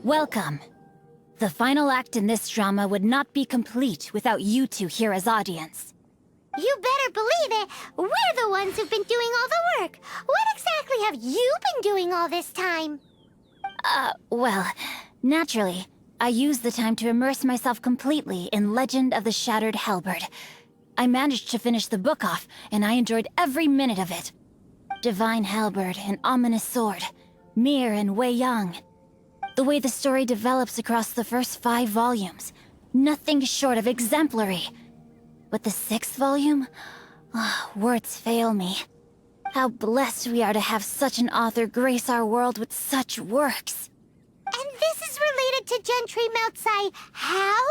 Welcome. The final act in this drama would not be complete without you two here as audience. You better believe it! We're the ones who've been doing all the work! What exactly have you been doing all this time? Well, naturally, I used the time to immerse myself completely in Legend of the Shattered Halberd. I managed to finish the book off, and I enjoyed every minute of it. Divine Halberd, an ominous sword, Mir and Wei Yang. The way the story develops across the first 5 volumes, nothing short of exemplary. But the 6th volume? Words fail me. How blessed we are to have such an author grace our world with such works. And this is related to Gentry Moutsai how?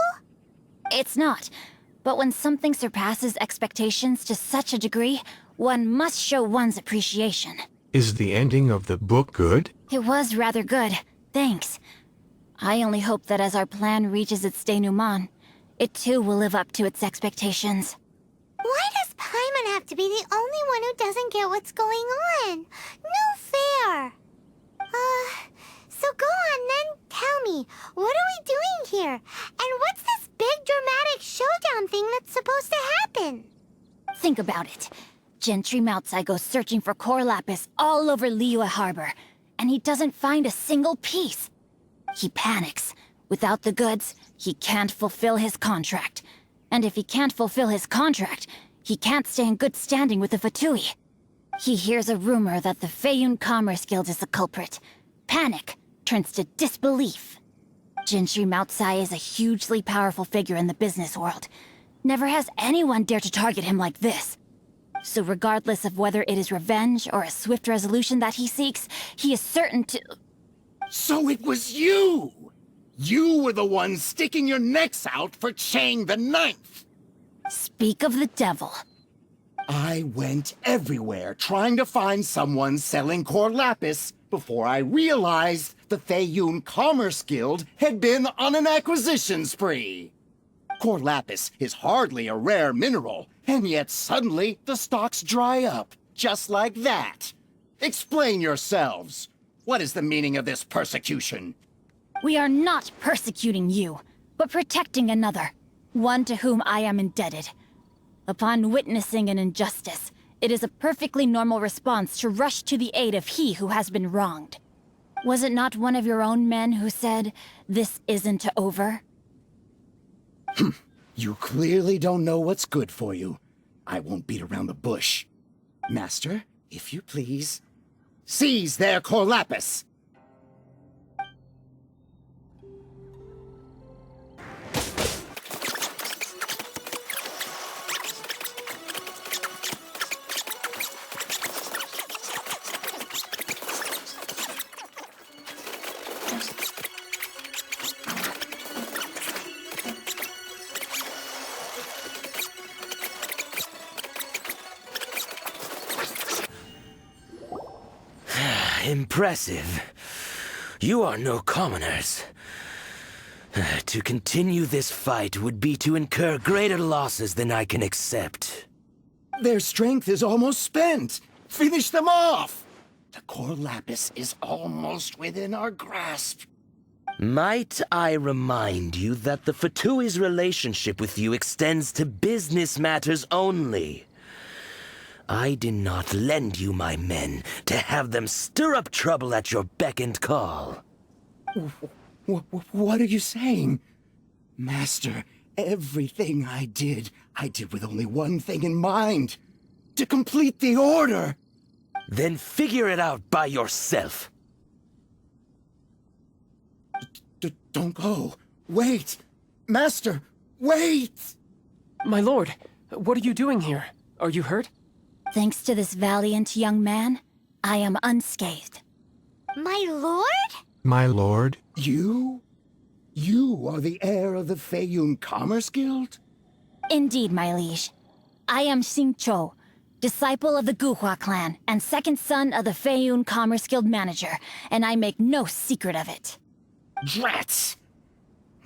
It's not. But when something surpasses expectations to such a degree, one must show one's appreciation. Is the ending of the book good? It was rather good, thanks. I only hope that as our plan reaches its denouement, it too will live up to its expectations. Why does Paimon have to be the only one who doesn't get what's going on? No fair. So go on then, tell me, what are we doing here? And what's this big dramatic showdown thing that's supposed to happen? Think about it. Gentry Moutsai goes searching for core lapis all over Liyue Harbor, and he doesn't find a single piece. He panics. Without the goods, he can't fulfill his contract. And if he can't fulfill his contract, he can't stay in good standing with the Fatui. He hears a rumor that the Feiyun Commerce Guild is the culprit. Panic turns to disbelief. Gentry Moutsai is a hugely powerful figure in the business world. Never has anyone dared to target him like this. So regardless of whether it is revenge or a swift resolution that he seeks, he is certain to... So it was you! You were the one sticking your necks out for Chang the Ninth! Speak of the devil. I went everywhere trying to find someone selling core lapis before I realized the Feiyun Commerce Guild had been on an acquisition spree. Core lapis is hardly a rare mineral, and yet suddenly the stocks dry up, just like that. Explain yourselves. What is the meaning of this persecution? We are not persecuting you, but protecting another, one to whom I am indebted. Upon witnessing an injustice, it is a perfectly normal response to rush to the aid of he who has been wronged. Was it not one of your own men who said, "This isn't over"? You clearly don't know what's good for you. I won't beat around the bush. Master, if you please, seize their core lapis! Impressive. You are no commoners. To continue this fight would be to incur greater losses than I can accept. Their strength is almost spent. Finish them off! The core lapis is almost within our grasp. Might I remind you that the Fatui's relationship with you extends to business matters only? I did not lend you my men to have them stir up trouble at your beck and call. What are you saying? Master, everything I did with only one thing in mind. To complete the order! Then figure it out by yourself. Don't go. Wait! Master, wait! My lord, what are you doing here? Are you hurt? Thanks to this valiant young man, I am unscathed. My lord? My lord? You? You are the heir of the Feiyun Commerce Guild? Indeed, my liege. I am Xing Chou, disciple of the Guhua clan and second son of the Feiyun Commerce Guild manager, and I make no secret of it. Drats!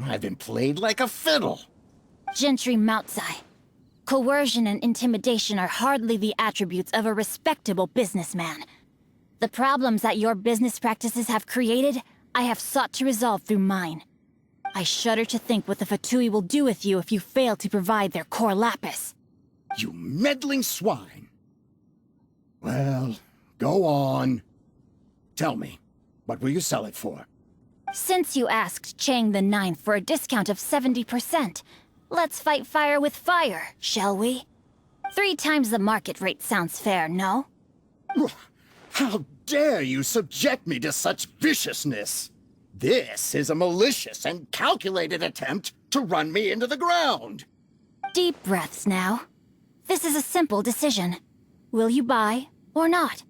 I've been played like a fiddle. Gentry Moutsai. Coercion and intimidation are hardly the attributes of a respectable businessman. The problems that your business practices have created, I have sought to resolve through mine. I shudder to think what the Fatui will do with you if you fail to provide their core lapis. You meddling swine. Well, go on. Tell me, what will you sell it for? Since you asked Chang the Ninth for a discount of 70%, let's fight fire with fire, shall we? 3 times the market rate sounds fair, no? How dare you subject me to such viciousness? This is a malicious and calculated attempt to run me into the ground. Deep breaths now. This is a simple decision. Will you buy or not?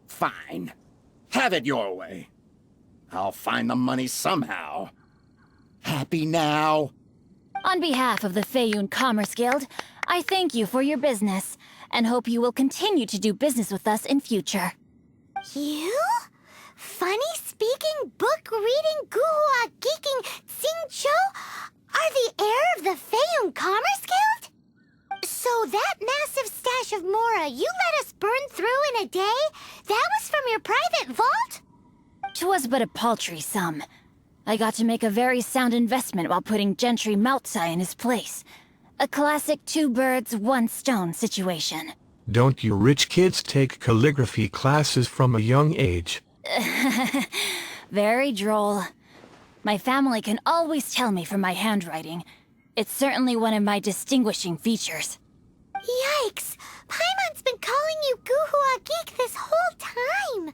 Fine. Have it your way. I'll find the money somehow. Happy now? On behalf of the Feiyun Commerce Guild, I thank you for your business, and hope you will continue to do business with us in future. You? Funny-speaking, book-reading, guhua geeking Xingqiu are the heir of the Feiyun Commerce Guild? So that massive stash of Mora you let us burn through in a day? That was from your private vault? 'Twas but a paltry sum. I got to make a very sound investment while putting Gentry Maltsai in his place. A classic 2 birds, 1 stone situation. Don't you rich kids take calligraphy classes from a young age? Very droll. My family can always tell me from my handwriting. It's certainly one of my distinguishing features. Yikes! Paimon's been calling you Guhua Geek this whole time!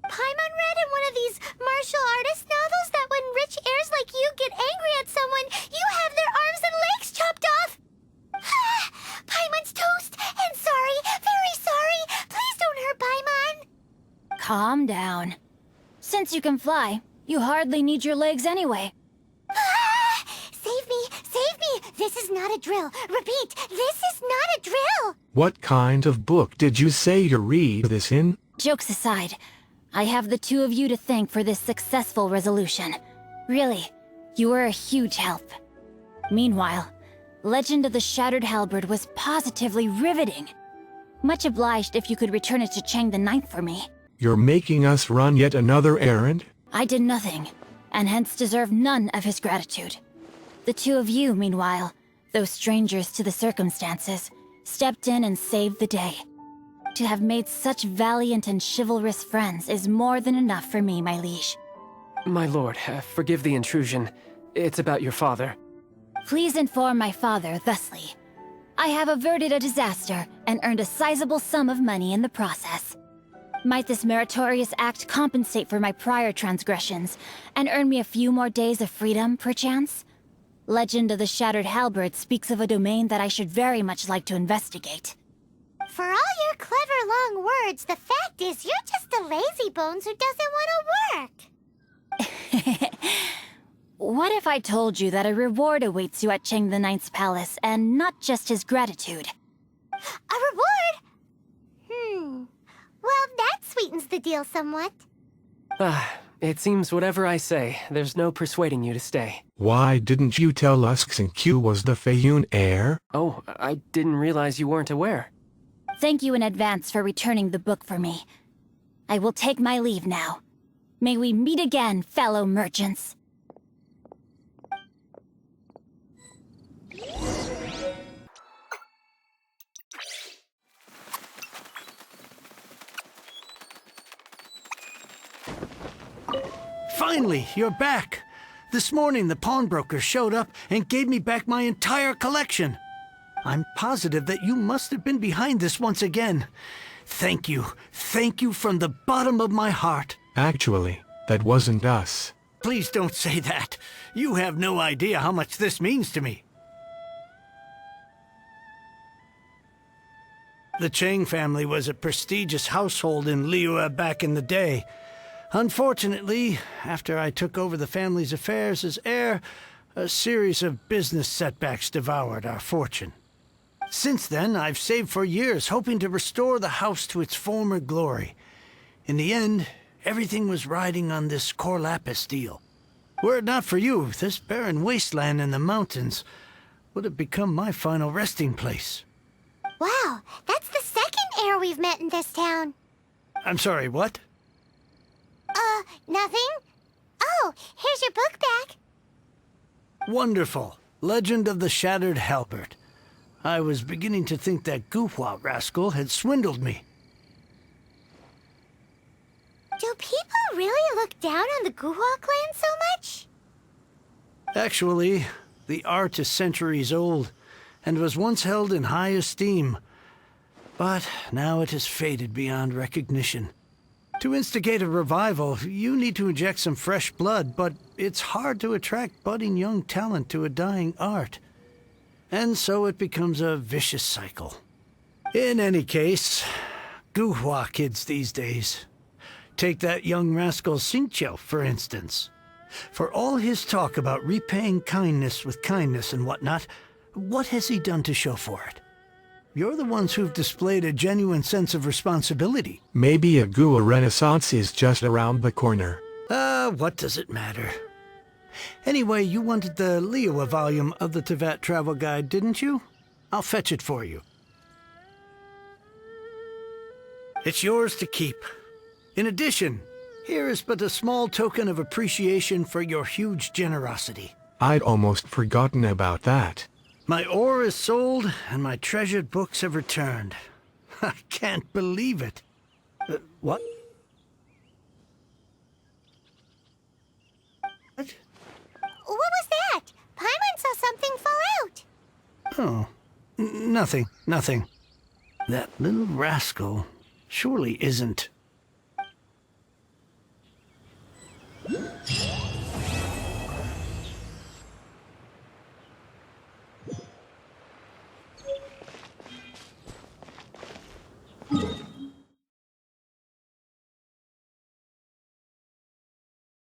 Paimon read in one of these martial artist novels that when rich heirs like you get angry at someone, you have their arms and legs chopped off! Paimon's toast! And sorry, very sorry! Please don't hurt Paimon! Calm down. Since you can fly, you hardly need your legs anyway. Save me! Save me! This is not a drill! Repeat, this is not a drill! What kind of book did you say you read this in? Jokes aside, I have the 2 of you to thank for this successful resolution. Really, you were a huge help. Meanwhile, Legend of the Shattered Halberd was positively riveting. Much obliged if you could return it to Chang the Ninth for me. You're making us run yet another errand? I did nothing, and hence deserve none of his gratitude. The 2 of you, meanwhile, though strangers to the circumstances, stepped in and saved the day. To have made such valiant and chivalrous friends is more than enough for me, my liege. My lord, forgive the intrusion. It's about your father. Please inform my father thusly. I have averted a disaster and earned a sizable sum of money in the process. Might this meritorious act compensate for my prior transgressions and earn me a few more days of freedom, perchance? Legend of the Shattered Halberd speaks of a domain that I should very much like to investigate. For all your clever long words, the fact is you're just a lazy bones who doesn't want to work. What if I told you that a reward awaits you at Chang the Ninth's palace, and not just his gratitude? A reward? Well, that sweetens the deal somewhat. It seems whatever I say, there's no persuading you to stay. Why didn't you tell us Xingqiu was the Feiyun heir? Oh, I didn't realize you weren't aware. Thank you in advance for returning the book for me. I will take my leave now. May we meet again, fellow merchants. Finally, you're back. This morning, the pawnbroker showed up and gave me back my entire collection. I'm positive that you must have been behind this once again. Thank you. Thank you from the bottom of my heart. Actually, that wasn't us. Please don't say that. You have no idea how much this means to me. The Chang family was a prestigious household in Liyue back in the day. Unfortunately, after I took over the family's affairs as heir, a series of business setbacks devoured our fortune. Since then, I've saved for years, hoping to restore the house to its former glory. In the end, everything was riding on this core lapis deal. Were it not for you, this barren wasteland in the mountains would have become my final resting place. Wow, that's the second heir we've met in this town. I'm sorry, what? Nothing? Oh, here's your book back. Wonderful. Legend of the Shattered Halberd. I was beginning to think that Guhua rascal had swindled me. Do people really look down on the Guhua clan so much? Actually, the art is centuries old, and was once held in high esteem. But now it has faded beyond recognition. To instigate a revival, you need to inject some fresh blood, but it's hard to attract budding young talent to a dying art. And so it becomes a vicious cycle. In any case, Guhua kids these days. Take that young rascal Xingqiu, for instance. For all his talk about repaying kindness with kindness and whatnot, what has he done to show for it? You're the ones who've displayed a genuine sense of responsibility. Maybe a Gua Renaissance is just around the corner. What does it matter? Anyway, you wanted the Liyue volume of the Teyvat travel guide, didn't you? I'll fetch it for you. It's yours to keep. In addition, here is but a small token of appreciation for your huge generosity. I'd almost forgotten about that. My ore is sold, and my treasured books have returned. I can't believe it. What? What? What was that? Paimon saw something fall out. Oh, nothing. That little rascal surely isn't...